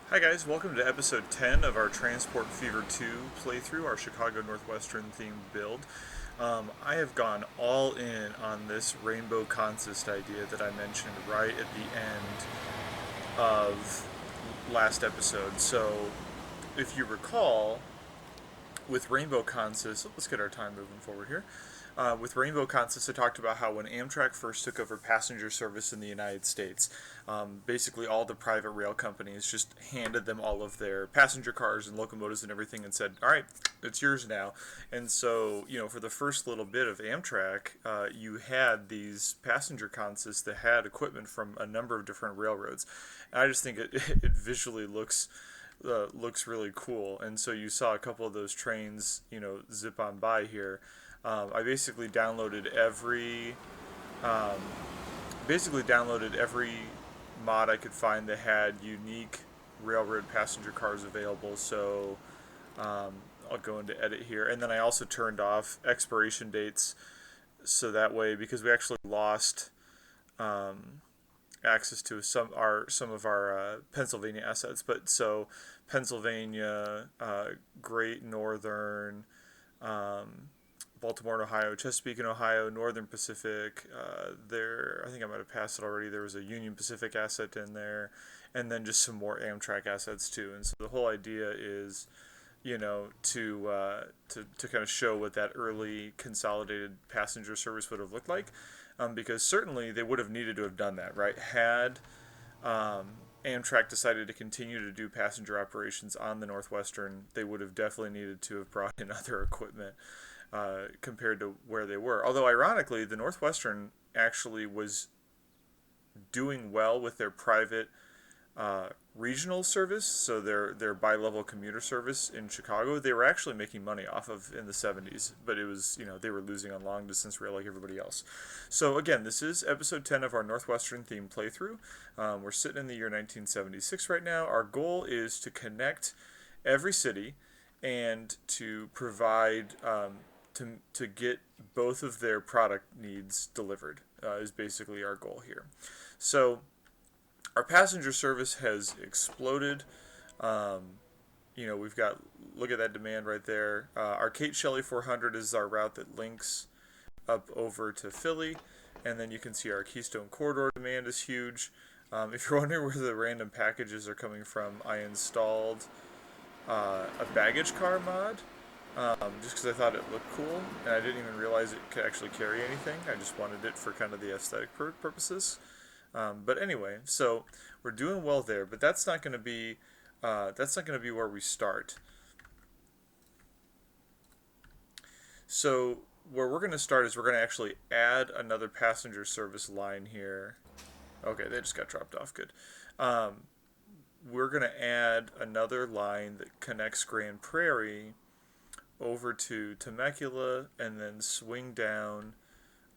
Hi guys, welcome to episode 10 of our Transport Fever 2 playthrough, our Chicago Northwestern themed build. I have gone all in on this rainbow consist idea that I mentioned right at the end of last episode. So, if you recall, with Rainbow Consist, let's get our time moving forward here. With Rainbow Consist, I talked about how when Amtrak first took over passenger service in the United States, basically all the private rail companies just handed them all of their passenger cars and locomotives and everything and said, all right, it's yours now. And so, for the first little bit of Amtrak, you had these passenger consists that had equipment from a number of different railroads. And I just think it visually looks really cool. And so you saw a couple of those trains, zip on by here. I um, basically downloaded every mod I could find that had unique railroad passenger cars available. So I'll go into edit here, and then I also turned off expiration dates, so that way, because we actually lost access to some of our Pennsylvania assets. But so Pennsylvania, Great Northern, Baltimore and Ohio, Chesapeake and Ohio, Northern Pacific. I think I might have passed it already. There was a Union Pacific asset in there, and then just some more Amtrak assets too. And so the whole idea is, to kind of show what that early consolidated passenger service would have looked like, because certainly they would have needed to have done that, right? Had Amtrak decided to continue to do passenger operations on the Northwestern, they would have definitely needed to have brought in other equipment compared to where they were. Although, ironically, the Northwestern actually was doing well with their private regional service, so their bi-level commuter service in Chicago. They were actually making money off of in the 70s, but it was, they were losing on long distance rail like everybody else. So again, this is episode 10 of our Northwestern themed playthrough. We're sitting in the year 1976 right now. Our goal is to connect every city and to provide to get both of their product needs delivered, is basically our goal here. So our passenger service has exploded. Um, we've got, look at that demand right there. Our Kate Shelley 400 is our route that links up over to Philly, and then you can see our Keystone Corridor demand is huge. If you're wondering where the random packages are coming from, I installed a baggage car mod, just because I thought it looked cool, and I didn't even realize it could actually carry anything. I just wanted it for kind of the aesthetic purposes. But anyway, so we're doing well there, but that's not going to be where we start. So where we're going to start is we're going to actually add another passenger service line here. Okay, they just got dropped off. Good. We're going to add another line that connects Grand Prairie over to Temecula and then swing down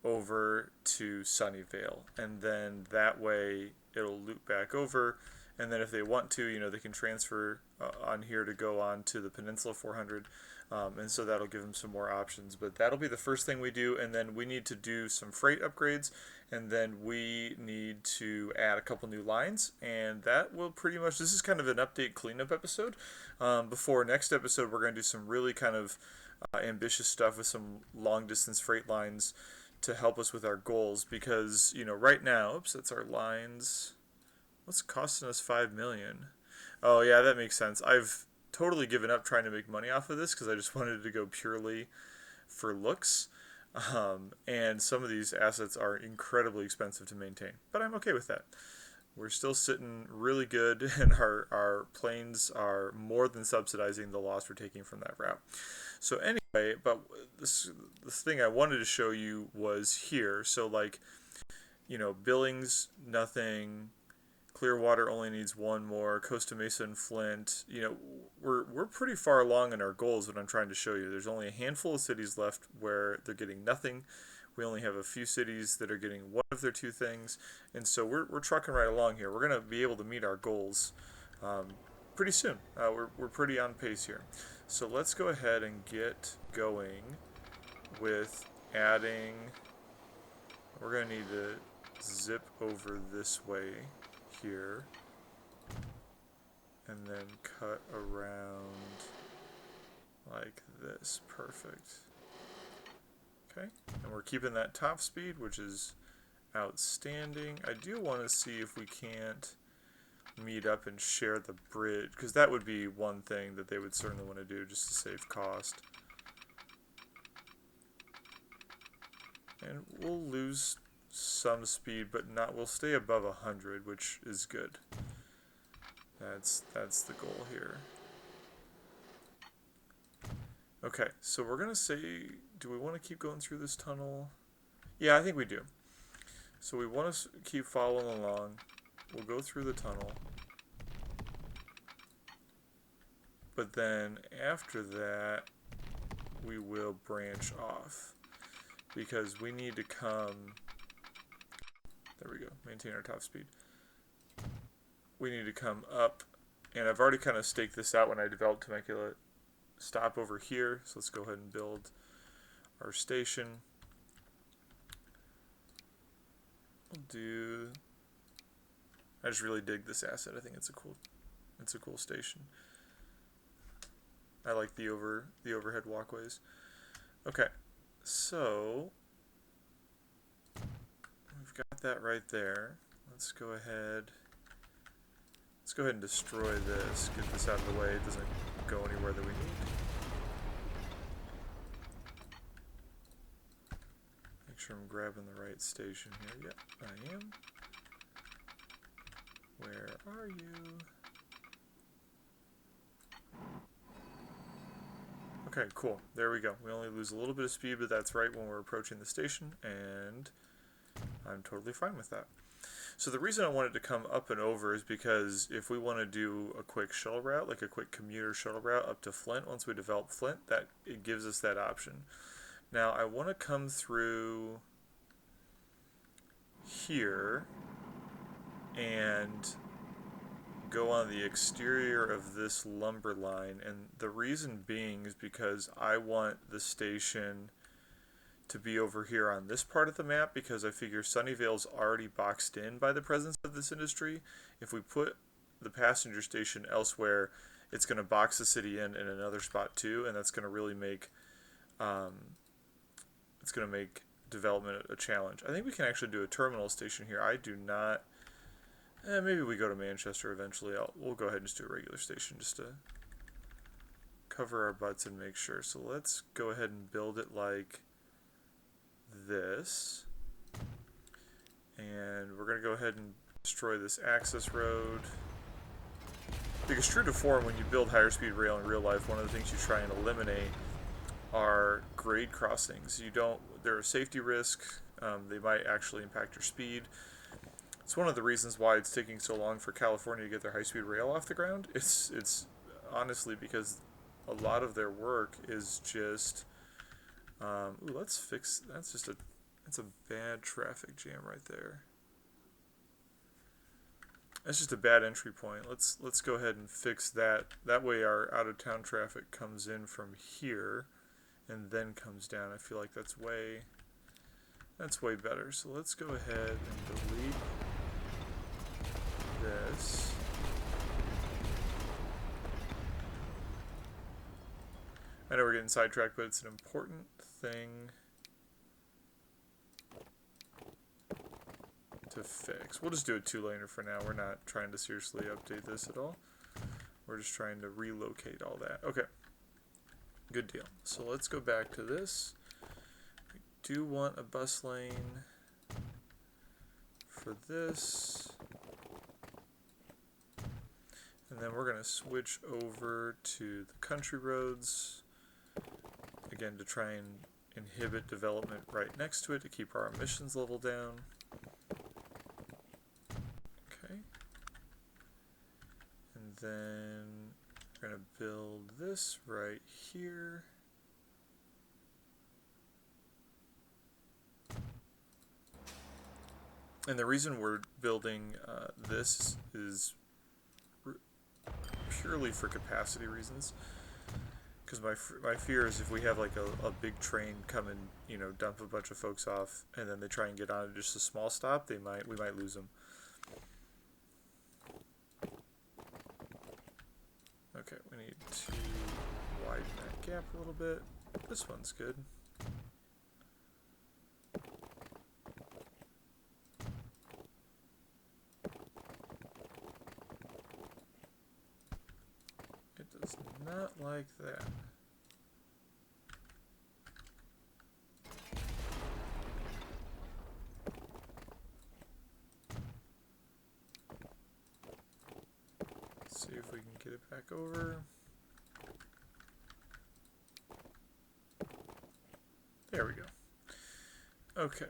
over to Sunnyvale, and then that way it'll loop back over, and then if they want to, they can transfer on here to go on to the Peninsula 400, and so that'll give them some more options. But that'll be the first thing we do, and then we need to do some freight upgrades, and then we need to add a couple new lines, and that will pretty much, this is kind of an update cleanup episode. Before next episode, we're going to do some really kind of ambitious stuff with some long distance freight lines to help us with our goals, because right now, oops, that's our lines. What's costing us 5 million? Oh yeah, that makes sense. I've totally given up trying to make money off of this because I just wanted to go purely for looks. And some of these assets are incredibly expensive to maintain, but I'm okay with that. We're still sitting really good, and our planes are more than subsidizing the loss we're taking from that route. So anyway, but this thing I wanted to show you was here. So like, Billings, nothing. Clearwater only needs one more. Costa Mesa and Flint, we're pretty far along in our goals. What I'm trying to show you, there's only a handful of cities left where they're getting nothing. We only have a few cities that are getting one of their two things, and so we're trucking right along here. We're gonna be able to meet our goals pretty soon. We're pretty on pace here. So let's go ahead and get going with adding. We're gonna need to zip over this way here, and and then cut around like this. Perfect. Okay, and we're keeping that top speed, which is outstanding. I do want to see if we can't meet up and share the bridge, because that would be one thing that they would certainly want to do just to save cost. And we'll lose some speed, but not. We'll stay above 100, which is good. That's the goal here. Okay, so we're gonna say, do we want to keep going through this tunnel? Yeah, I think we do. So we want to keep following along. We'll go through the tunnel. But then after that, we will branch off. Because we need to come... There we go. Maintain our top speed. We need to come up. And I've already kind of staked this out when I developed Temecula. Stop over here. So let's go ahead and build our station. We'll do... I just really dig this asset. I think it's a cool station. I like the overhead walkways. Okay, so we've got that right there. Let's go ahead and destroy this. Get this out of the way. It doesn't go anywhere that we need. Make sure I'm grabbing the right station here. Yep, I am. Where are you? Okay, cool. There we go. We only lose a little bit of speed, but that's right when we're approaching the station, and I'm totally fine with that. So the reason I wanted to come up and over is because if we want to do a quick shuttle route, like a quick commuter shuttle route up to Flint, once we develop Flint, that it gives us that option. Now I want to come through here and go on the exterior of this lumber line, and the reason being is because I want the station to be over here on this part of the map, because I figure Sunnyvale's already boxed in by the presence of this industry. If we put the passenger station elsewhere, it's going to box the city in another spot too, and that's going to really make development a challenge. I think we can actually do a terminal station here. I do not. Maybe we go to Manchester eventually. We'll go ahead and just do a regular station just to cover our butts and make sure. So let's go ahead and build it like this. And we're going to go ahead and destroy this access road. Because true to form, when you build higher speed rail in real life, one of the things you try and eliminate are grade crossings. There are safety risks. They might actually impact your speed. It's one of the reasons why it's taking so long for California to get their high-speed rail off the ground. It's honestly because a lot of their work is just... let's fix... That's a bad traffic jam right there. That's just a bad entry point. Let's go ahead and fix that. That way our out-of-town traffic comes in from here and then comes down. I feel like that's way better. So let's go ahead and delete this. I know we're getting sidetracked, but it's an important thing to fix. We'll just do a two-laner for now. We're not trying to seriously update this at all. We're just trying to relocate all that. Okay. Good deal. So let's go back to this. We do want a bus lane for this. And then we're going to switch over to the country roads, again, to try and inhibit development right next to it to keep our emissions level down. Okay. And then we're going to build this right here. And the reason we're building this is purely for capacity reasons, because my fear is if we have like a big train come and dump a bunch of folks off and then they try and get on just a small stop, we might lose them. Okay, we need to widen that gap a little bit. This one's good. It does not like that. Let's see if we can get it back over. There we go. Okay,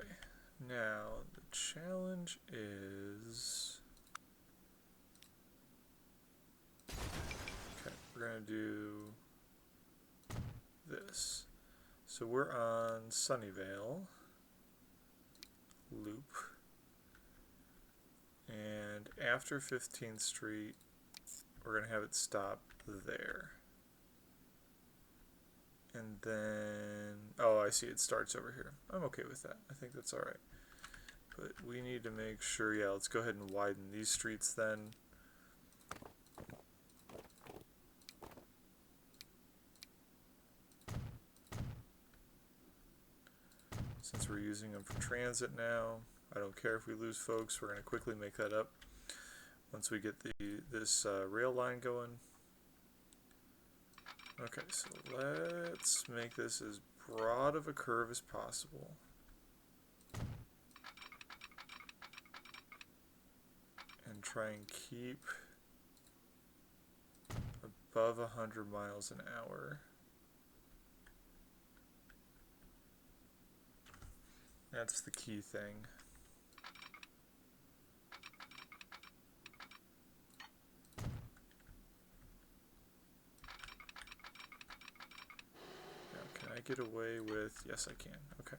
now the challenge is... Okay, we're going to do this. So we're on Sunnyvale Loop. And after 15th Street, we're going to have it stop there. And then, oh, I see it starts over here. I'm okay with that. I think that's alright. But we need to make sure, yeah, let's go ahead and widen these streets then. Since we're using them for transit now, I don't care if we lose folks, we're going to quickly make that up once we get this rail line going. Okay, so let's make this as broad of a curve as possible. And try and keep above 100 miles an hour. That's the key thing. Can I get away with... Yes, I can. Okay.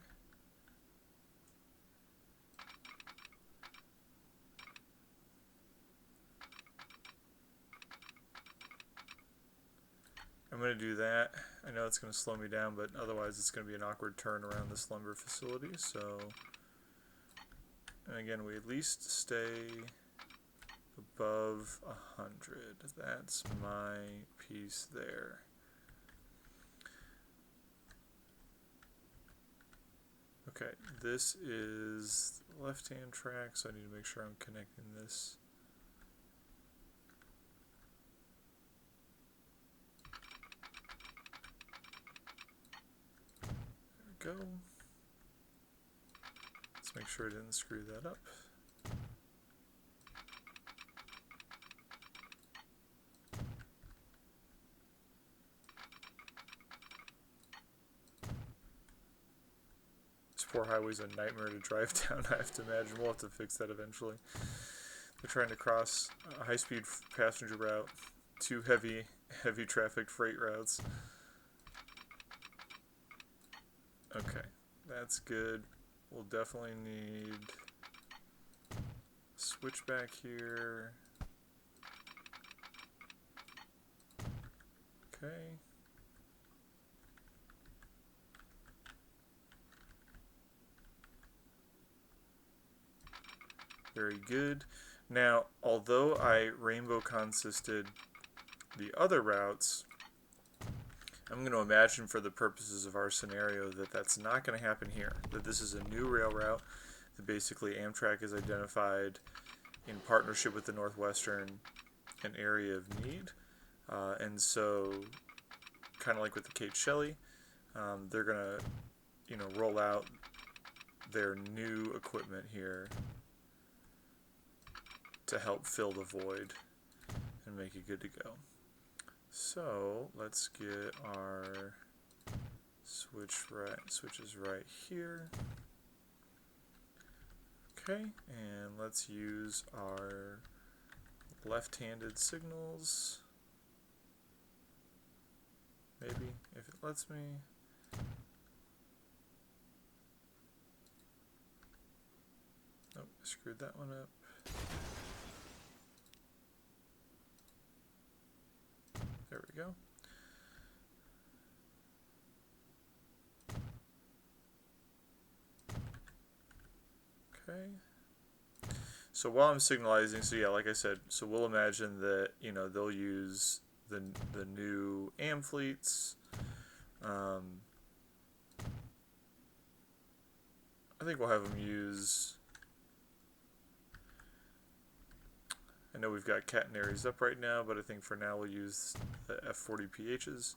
I'm going to do that. I know it's going to slow me down, but otherwise it's going to be an awkward turn around this lumber facility. So, and again, we at least stay above 100. That's my piece there. Okay, this is the left-hand track, so I need to make sure I'm connecting this. There we go. Let's make sure I didn't screw that up. Poor highway's a nightmare to drive down, I have to imagine. We'll have to fix that eventually. They're trying to cross a high-speed passenger route, two heavy traffic freight routes. Okay, that's good. We'll definitely need switchback here. Okay. Very good. Now, although I rainbow consisted the other routes, I'm going to imagine for the purposes of our scenario that that's not going to happen here. That this is a new rail route that basically Amtrak has identified in partnership with the Northwestern an area of need. And so, kind of like with the Kate Shelley, they're going to, roll out their new equipment here to help fill the void and make it good to go. So let's get our switches right here. Okay, and let's use our left-handed signals. Maybe, if it lets me. Oh, I screwed that one up. There we go. Okay. So while I'm signalizing, so yeah, like I said, so we'll imagine that, they'll use the new AM fleets. I think we'll have them use. I know we've got catenaries up right now, but I think for now we'll use the F40PHs.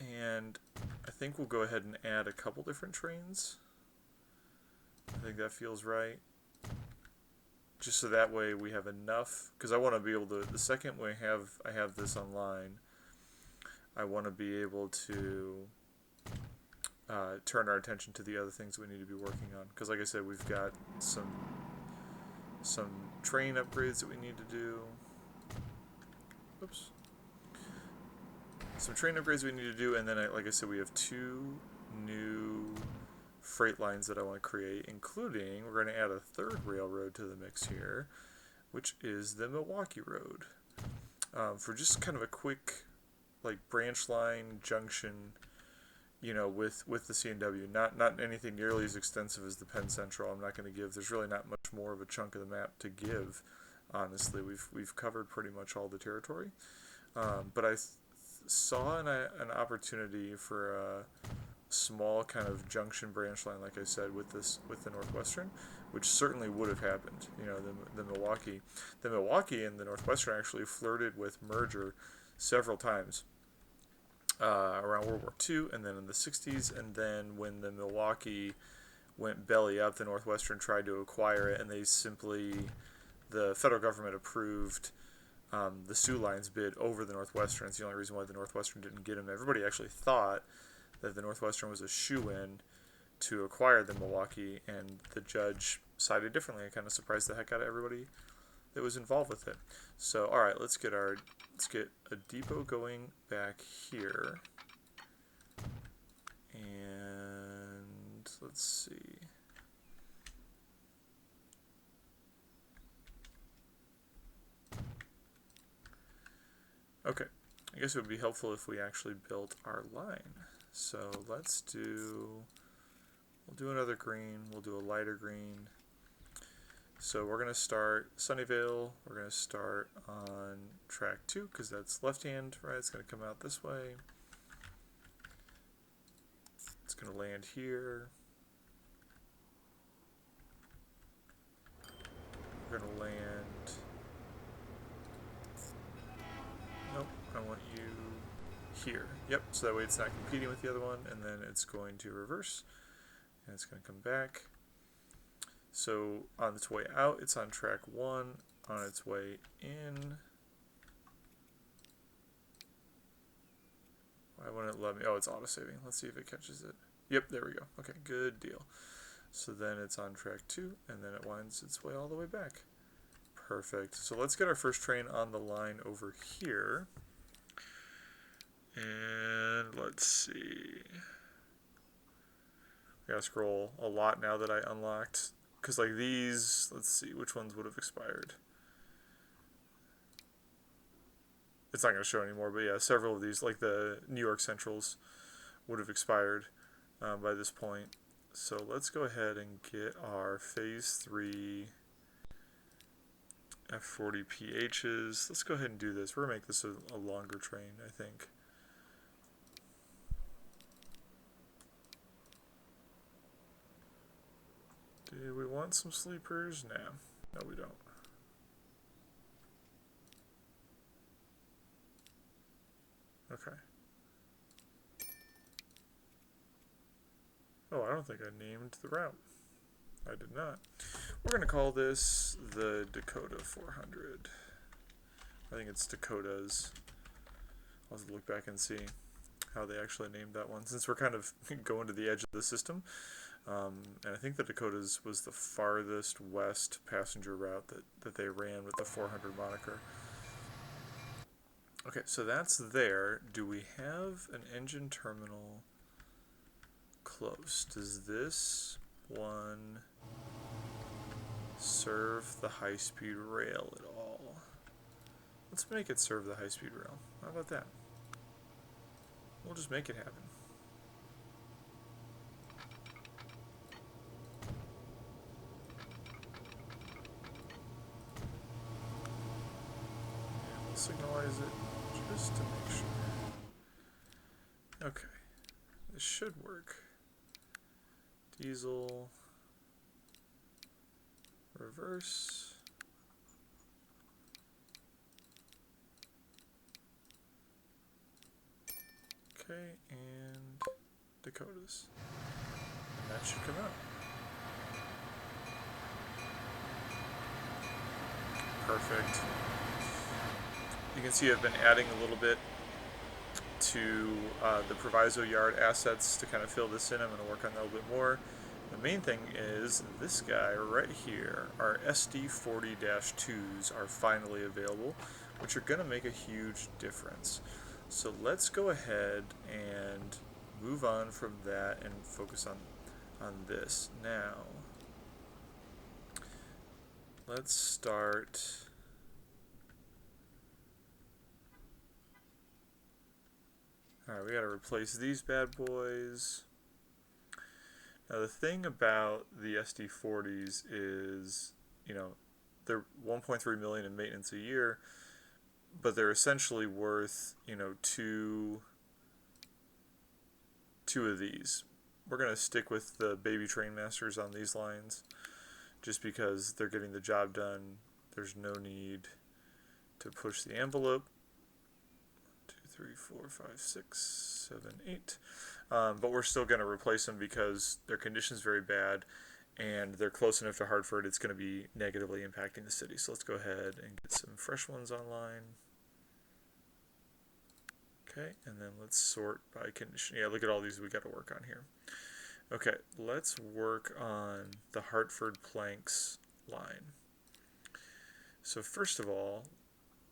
And I think we'll go ahead and add a couple different trains. I think that feels right. Just so that way we have enough, because I want to be able to, the second I have this online, I want to be able to turn our attention to the other things we need to be working on. Because like I said, we've got some train upgrades that we need to do. Oops. Some train upgrades we need to do, and then like I said, we have 2 new freight lines that I want to create, including we're going to add a 3rd railroad to the mix here, which is the Milwaukee Road. For just kind of a quick like branch line junction, you know, with the C&W. Not anything nearly as extensive as the Penn Central. I'm not going to give. There's really not much more of a chunk of the map to give. Honestly, we've covered pretty much all the territory. But I saw an opportunity for a small kind of junction branch line, like I said, with the Northwestern, which certainly would have happened. You know, the Milwaukee and the Northwestern actually flirted with merger several times. Around World War II, and then in the 60s, and then when the Milwaukee went belly up, the Northwestern tried to acquire it, and the federal government approved the Sioux Line's bid over the Northwestern. It's the only reason why the Northwestern didn't get him. Everybody actually thought that the Northwestern was a shoe-in to acquire the Milwaukee, and the judge sided differently. It kind of surprised the heck out of everybody that was involved with it. So, all right, let's get a depot going back here, and let's see. Okay, I guess it would be helpful if we actually built our line. So we'll do another green. We'll do a lighter green. So we're going to start Sunnyvale. We're going to start on track 2 because that's left hand, right? It's going to come out this way. It's going to land here. We're going to land. Nope, I want you here. Yep, so that way it's not competing with the other one, and then it's going to reverse, and it's going to come back. So on its way out, it's on track 1. On its way in, why wouldn't it let me? Oh, it's auto-saving. Let's see if it catches it. Yep, there we go. Okay, good deal. So then it's on track 2, and then it winds its way all the way back. Perfect. So let's get our first train on the line over here. And let's see. I gotta scroll a lot now that I unlocked. Because like these, let's see, which ones would have expired? It's not going to show anymore, but yeah, several of these, like the New York Centrals, would have expired by this point. So let's go ahead and get our Phase 3 F40PHs. Let's go ahead and do this. We're going to make this a longer train, I think. Do we want some sleepers? Nah. No, we don't. Okay. Oh, I don't think I named the route. I did not. We're going to call this the Dakota 400. I think it's Dakota's. I'll have to look back and see how they actually named that one, since we're kind of going to the edge of the system. And I think the Dakota's was the farthest west passenger route that they ran with the 400 moniker. Okay, so that's there. Do we have an engine terminal close? Does this one serve the high-speed rail at all? Let's make it serve the high-speed rail. How about that? We'll just make it happen. signalize it just to make sure. Okay, this should work. Diesel, reverse. Okay, and Dakotas. And that should come out. Perfect. You can see I've been adding a little bit to the proviso yard assets to kind of fill this in. I'm going to work on that a little bit more. The main thing is this guy right here. Our SD40-2s are finally available, which are going to make a huge difference. So let's go ahead and move on from that and focus on this now. Let's start. Alright, we gotta replace these bad boys. Now the thing about the SD40s is, you know, they're 1.3 million in maintenance a year, but they're essentially worth, you know, two of these. We're gonna stick with the baby train masters on these lines, just because they're getting the job done. There's no need to push the envelope. 2, 3, 4, 5, 6, 7, 8. But we're still going to replace them because their condition's very bad and they're close enough to Hartford it's going to be negatively impacting the city. So let's go ahead and get some fresh ones online. Okay, and then let's sort by condition. Yeah, look at all these we got to work on here. Okay, let's work on the Hartford planks line. So first of all,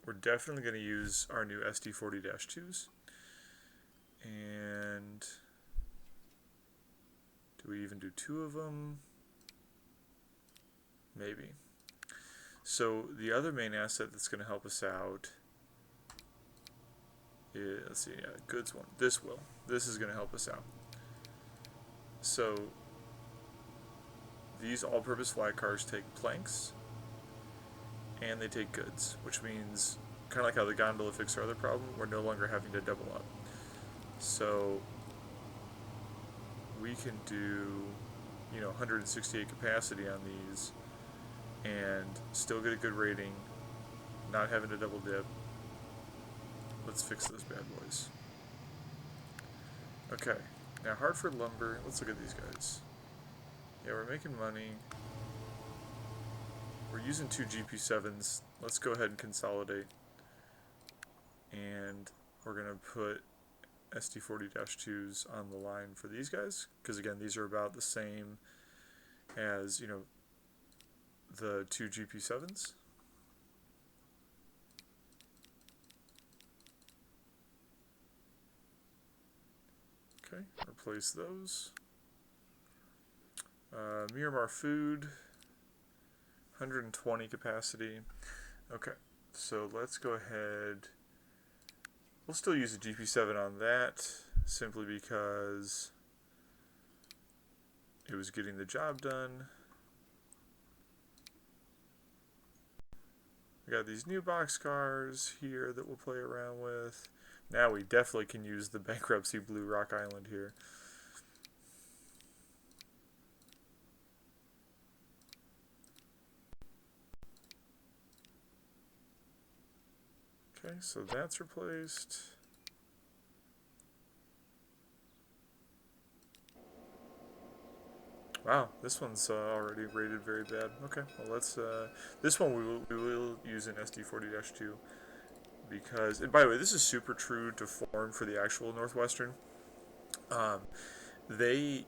we're definitely going to use our new SD40-2s. And do we even do 2 of them? Maybe. So the other main asset that's going to help us out is, let's see, yeah, goods one. This will. This is going to help us out. So these all-purpose flat cars take planks and they take goods, which means kind of like how the gondola fixed our other problem, we're no longer having to double up. So we can do, you know, 168 capacity on these and still get a good rating, not having to double dip. Let's fix those bad boys. Okay, now Hartford Lumber, let's look at these guys. Yeah, we're making money. We're using 2 GP7s. Let's go ahead and consolidate. And we're going to put SD40-2s on the line for these guys, because again, these are about the same as, you know, the 2 GP7s. Okay, replace those. Miramar Food, 120 capacity. Okay, so let's go ahead. We'll still use a GP7 on that, simply because it was getting the job done. We got these new boxcars here that we'll play around with. Now we definitely can use the bankruptcy blue Rock Island here. Okay, so that's replaced. Wow, this one's already rated very bad. Okay, well let's, this one we will use an SD40-2 because, and by the way, this is super true to form for the actual Northwestern. They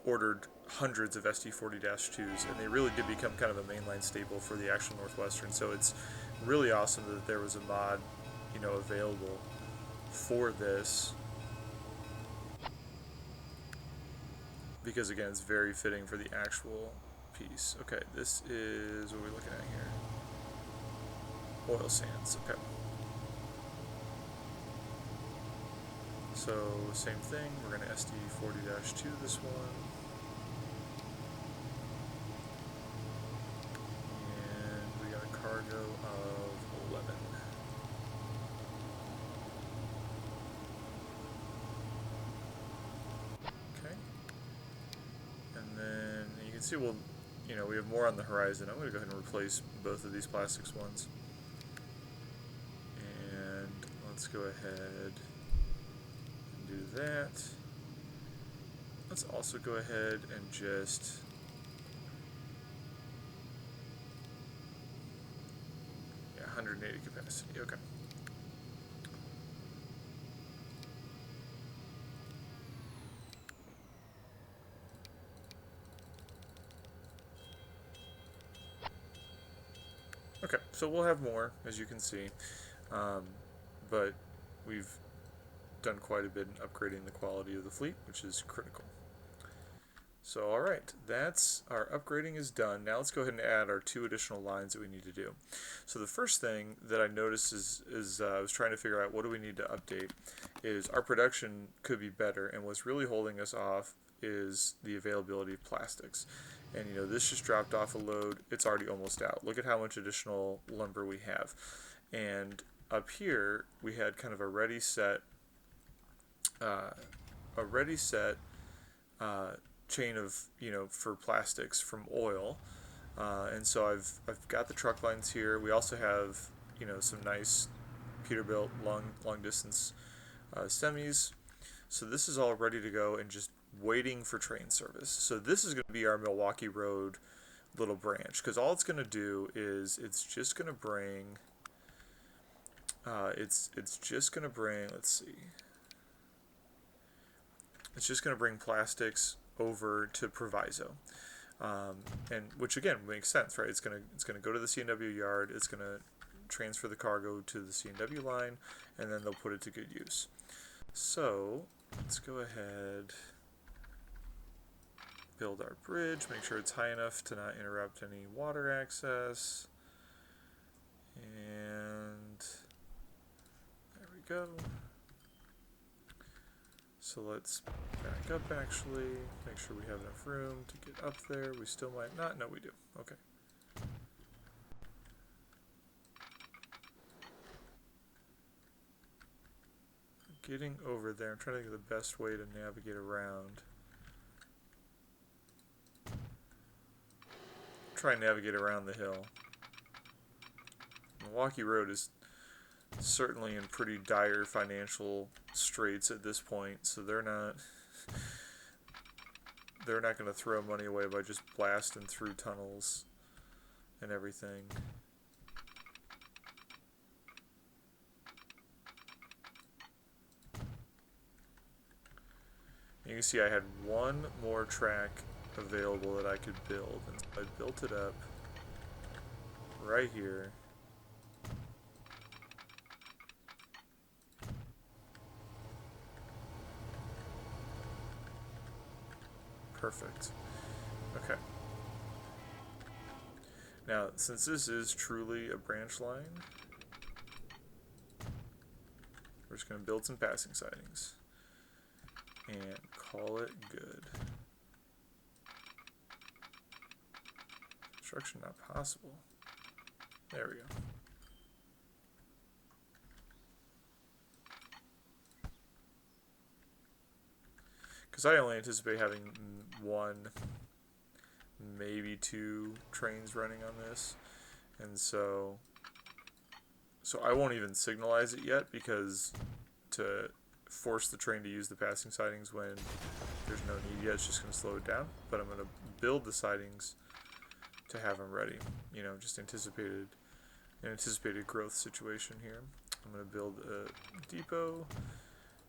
ordered hundreds of SD40-2s, and they really did become kind of a mainline staple for the actual Northwestern. So it's really awesome that there was a mod, you know, available for this, because again, it's very fitting for the actual piece. Okay, this is what we're looking at here. Oil sands. Okay. So same thing. We're going to SD40-2 this one. And we got a cargo of 11. see, well, you know, we have more on the horizon. I'm going to go ahead and replace both of these plastics ones. And let's go ahead and do that. Let's also go ahead and just... yeah, 180 capacity. Okay. Okay, so we'll have more, as you can see, but we've done quite a bit in upgrading the quality of the fleet, which is critical. So alright, that's our upgrading is done. Now let's go ahead and add our 2 additional lines that we need to do. So the first thing that I noticed is I was trying to figure out what do we need to update, is our production could be better, and what's really holding us off is the availability of plastics. And you know, this just dropped off a load. It's already almost out. Look at how much additional lumber we have. And up here we had kind of a ready set chain of, you know, for plastics from oil. And so I've got the truck lines here. We also have, you know, some nice Peterbilt long distance semis. So this is all ready to go and just waiting for train service. So this is going to be our Milwaukee Road little branch, because all it's going to do is it's just going to bring let's see, it's just going to bring plastics over to Proviso, and which again makes sense, right? It's going to go to the C&W yard. It's going to transfer the cargo to the C&W line, and then they'll put it to good use. So let's go ahead, build our bridge, make sure it's high enough to not interrupt any water access, and there we go. So let's back up actually, make sure we have enough room to get up there. We still might not. No, we do. Okay. Getting over there, I'm trying to think of the best way to navigate around. Try and navigate around the hill. Milwaukee Road is certainly in pretty dire financial straits at this point, so they're not going to throw money away by just blasting through tunnels and everything. You can see I had one more track available that I could build, and so I built it up right here. Perfect. Okay. Now, since this is truly a branch line, we're just going to build some passing sidings and call it good. Construction not possible. There we go. Because I only anticipate having 1, maybe 2 trains running on this, and so I won't even signalize it yet, because to force the train to use the passing sidings when there's no need yet, it's just going to slow it down. But I'm going to build the sidings to have them ready. You know, just an anticipated growth situation here. I'm going to build a depot,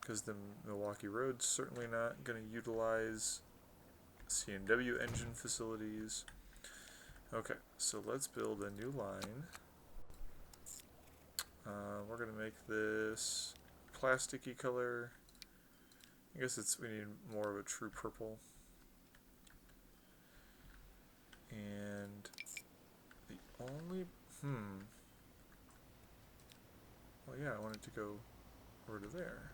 because the Milwaukee Road's certainly not going to utilize C&W engine facilities. Okay, so let's build a new line. We're going to make this plasticky color. I guess we need more of a true purple. And the only, well, yeah, I want it to go over to there.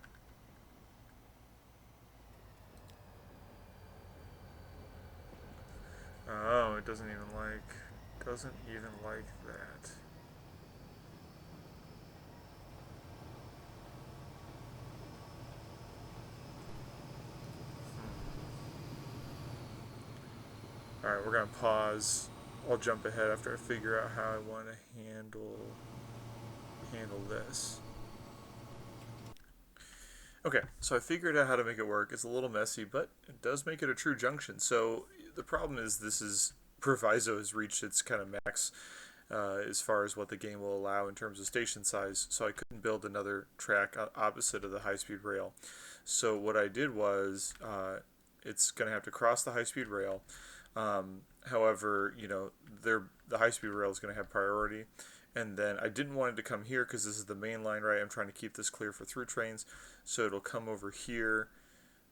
Oh, it doesn't even like that. Alright, we're going to pause. I'll jump ahead after I figure out how I want to handle this. Okay, so I figured out how to make it work. It's a little messy, but it does make it a true junction. So the problem is Proviso has reached its kind of max as far as what the game will allow in terms of station size, so I couldn't build another track opposite of the high-speed rail. So what I did was, it's going to have to cross the high-speed rail. However, the high-speed rail is going to have priority. And then I didn't want it to come here because this is the main line, right? I'm trying to keep this clear for through trains. So it'll come over here,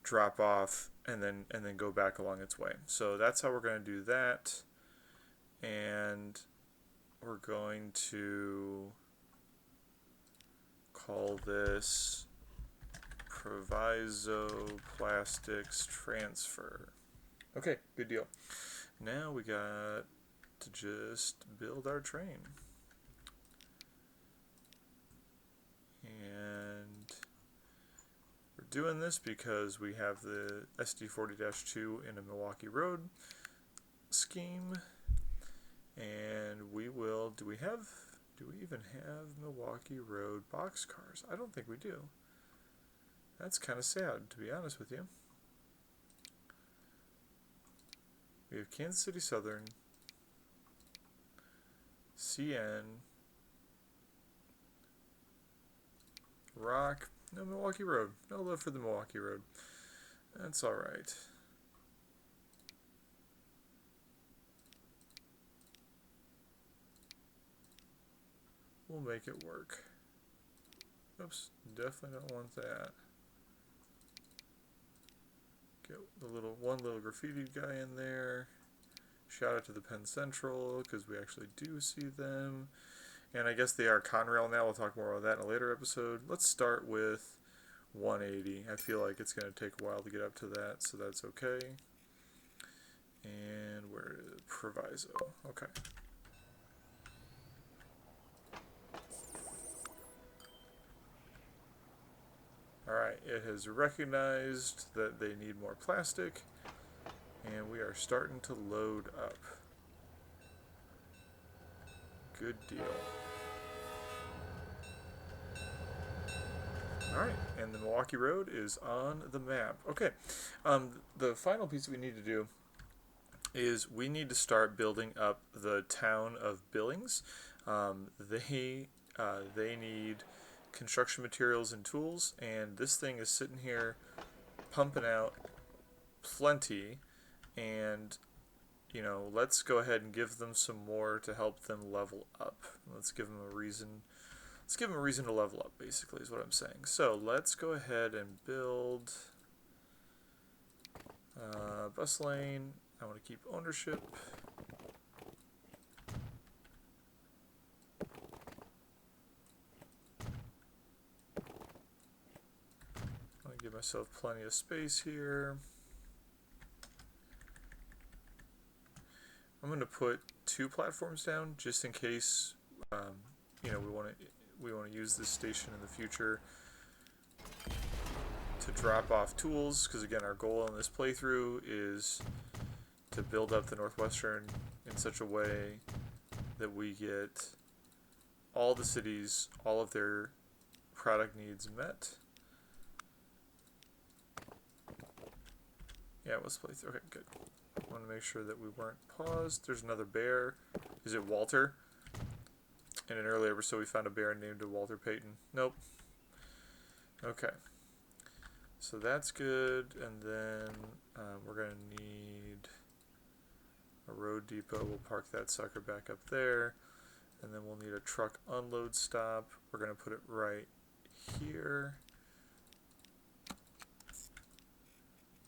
drop off, and then go back along its way. So that's how we're going to do that. And we're going to call this Proviso Plastics Transfer. Okay, good deal. Now we got to just build our train. And we're doing this because we have the SD40-2 in a Milwaukee Road scheme. And we will, do we even have Milwaukee Road boxcars? I don't think we do. That's kind of sad, to be honest with you. We have Kansas City Southern, CN, Rock, no Milwaukee Road. No love for the Milwaukee Road. That's alright. We'll make it work. Oops, definitely don't want that. Get the one little graffiti guy in there. Shout out to the Penn Central, because we actually do see them. And I guess they are Conrail now. We'll talk more about that in a later episode. Let's start with 180. I feel like it's going to take a while to get up to that, so that's okay. And where is Proviso? Okay. Alright, it has recognized that they need more plastic, and we are starting to load up. Good deal. Alright, and the Milwaukee Road is on the map. Okay, the final piece we need to do is we need to start building up the town of Billings. They need construction materials and tools, and this thing is sitting here pumping out plenty, and let's go ahead and give them some more to help them level up. Let's give them a reason to level up, basically, is what I'm saying. So let's go ahead and build bus lane. I want to keep ownership. Give myself plenty of space here. I'm going to put 2 platforms down just in case we want to use this station in the future to drop off tools, because again, our goal in this playthrough is to build up the Northwestern in such a way that we get all the cities, all of their product needs met. Yeah, let's play through. Okay, good. I want to make sure that we weren't paused. There's another bear. Is it Walter? In an earlier episode, we found a bear named Walter Payton. Nope. Okay. So that's good. And then we're going to need a road depot. We'll park that sucker back up there. And then we'll need a truck unload stop. We're going to put it right here.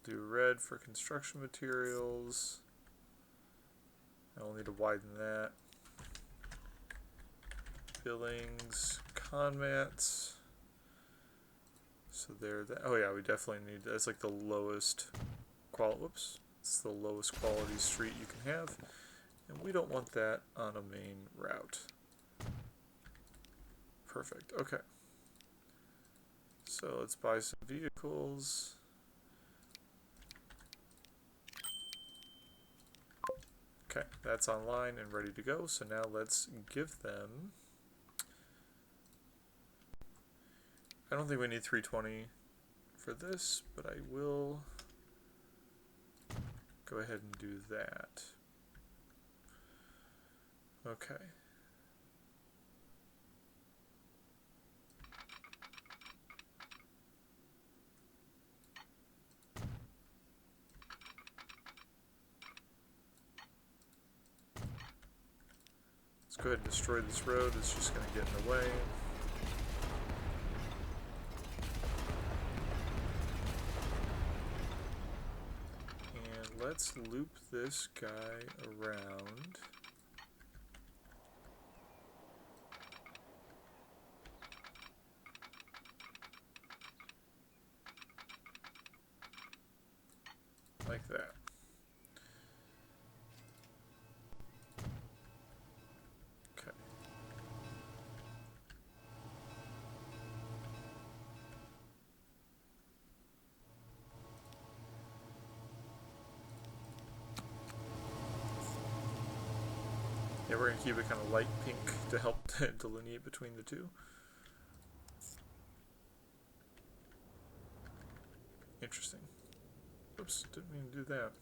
Do red for construction materials. I'll need to widen that. Billings, ConMats. So there. Oh yeah, we definitely need. That's like the lowest quality. Whoops, it's the lowest quality street you can have, and we don't want that on a main route. Perfect. Okay. So let's buy some vehicles. Okay, that's online and ready to go. So now let's give them, I don't think we need 320 for this, but I will go ahead and do that. Okay. Let's go ahead and destroy this road. It's just going to get in the way. And let's loop this guy around. Like that. Okay. Yeah, we're going to keep it kind of light pink to help delineate between the two. Interesting. Oops, didn't mean to do that.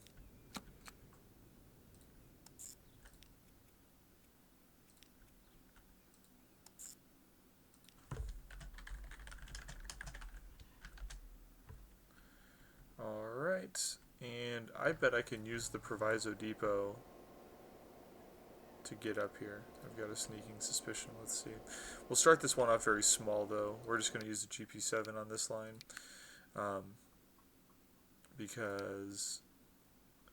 Alright, and I bet I can use the Proviso Depot to get up here. I've got a sneaking suspicion. Let's see. We'll start this one off very small though. We're just going to use the GP7 on this line. Because,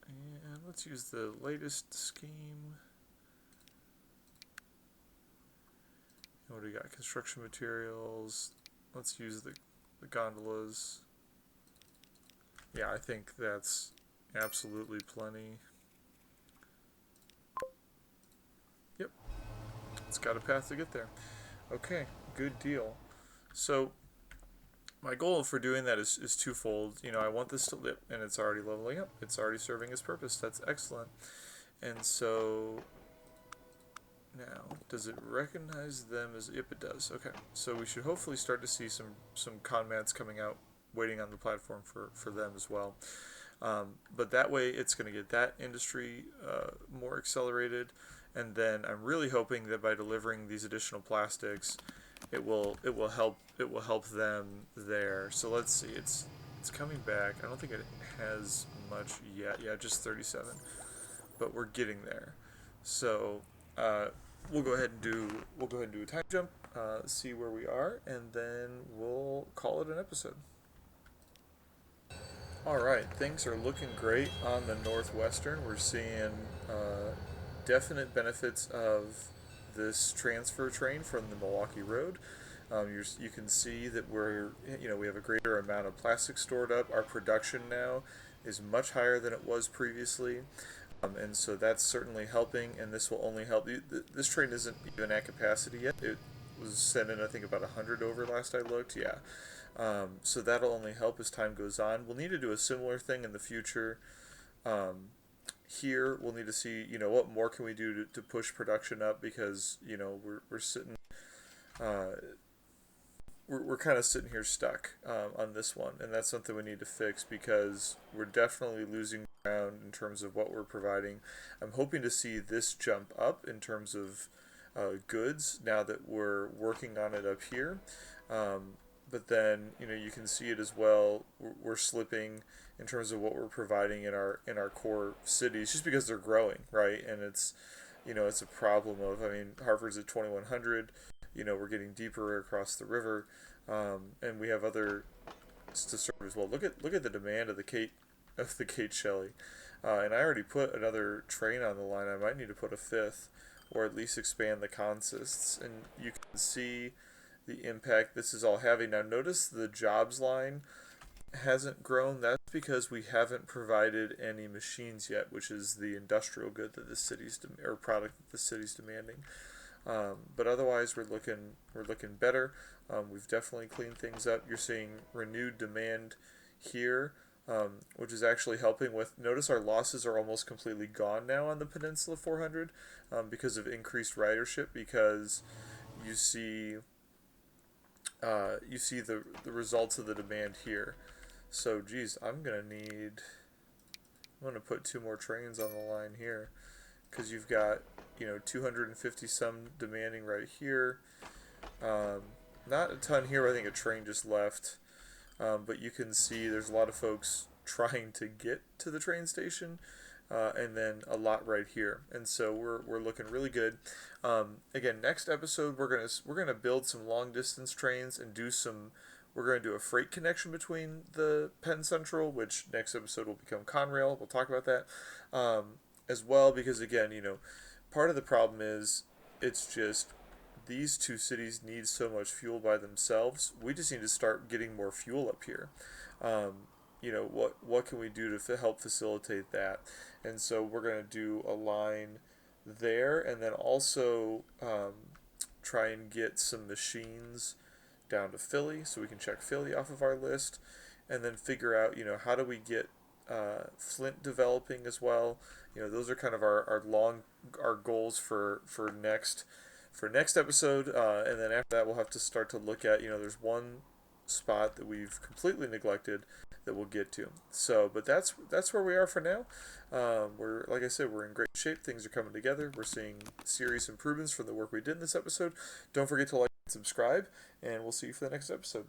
and let's use the latest scheme. What do we got? Construction materials. Let's use the gondolas. Yeah, I think that's absolutely plenty. Yep, it's got a path to get there. Okay, good deal. So my goal for doing that is twofold. You know, I want this to lit, and it's already leveling up. It's already serving its purpose. That's excellent. And so now, does it recognize them as? Yep, it does. Okay, so we should hopefully start to see some ConMats coming out, waiting on the platform for them as well. But that way, it's going to get that industry more accelerated. And then I'm really hoping that by delivering these additional plastics, it will help them there. So let's see, it's coming back. I don't think it has much yet. Yeah, just 37, but we're getting there. So we'll go ahead and do a time jump, see where we are, and then we'll call it an episode. All right, things are looking great on the Northwestern. We're seeing definite benefits of this transfer train from the Milwaukee Road. You can see that we have a greater amount of plastic stored up. Our production now is much higher than it was previously, and so that's certainly helping. And this will only help. This train isn't even at capacity yet. It was sending, I think, about 100 over last I looked. Yeah. So that'll only help as time goes on. We'll need to do a similar thing in the future. Here we'll need to see, what more can we do to push production up, because we're sitting, we're kind of sitting here stuck on this one, and that's something we need to fix, because we're definitely losing ground in terms of what we're providing. I'm hoping to see this jump up in terms of goods now that we're working on it up here. But then you can see it as well. We're slipping in terms of what we're providing in our core cities, just because they're growing, right? And it's it's a problem of, Hartford's at 2100. We're getting deeper across the river, and we have other to serve as well. Look at the demand of the Kate Shelley, and I already put another train on the line. I might need to put a fifth, or at least expand the consists, and you can see the impact this is all having. Now notice the jobs line hasn't grown. That's because we haven't provided any machines yet, which is the industrial good that the city's or product that the city's demanding. But otherwise, we're looking better. We've definitely cleaned things up. You're seeing renewed demand here. which is actually helping with. Notice our losses are almost completely gone now on the Peninsula 400 because of increased ridership. Because you see the results of the demand here. So, geez, I'm gonna put two more trains on the line here because you've got 250 some demanding right here. Um, Not a ton here. I think a train just left. But you can see there's a lot of folks trying to get to the train station, and then a lot right here, and so we're looking really good. Again, next episode we're gonna build some long distance trains and do some. We're going to do a freight connection between the Penn Central, which next episode will become Conrail. We'll talk about that as well, because again, part of the problem is it's just these two cities need so much fuel by themselves. We just need to start getting more fuel up here. What can we do to help facilitate that? And so we're going to do a line there, and then also try and get some machines down to Philly, so we can check Philly off of our list, and then figure out how do we get Flint developing as well. Those are kind of our goals for next episode, and then after that we'll have to start to look at there's one spot that we've completely neglected that we'll get to. So, but that's where we are for now. We're like I said, we're in great shape. Things are coming together. We're seeing serious improvements from the work we did in this episode. Don't forget to like and subscribe, and we'll see you for the next episode.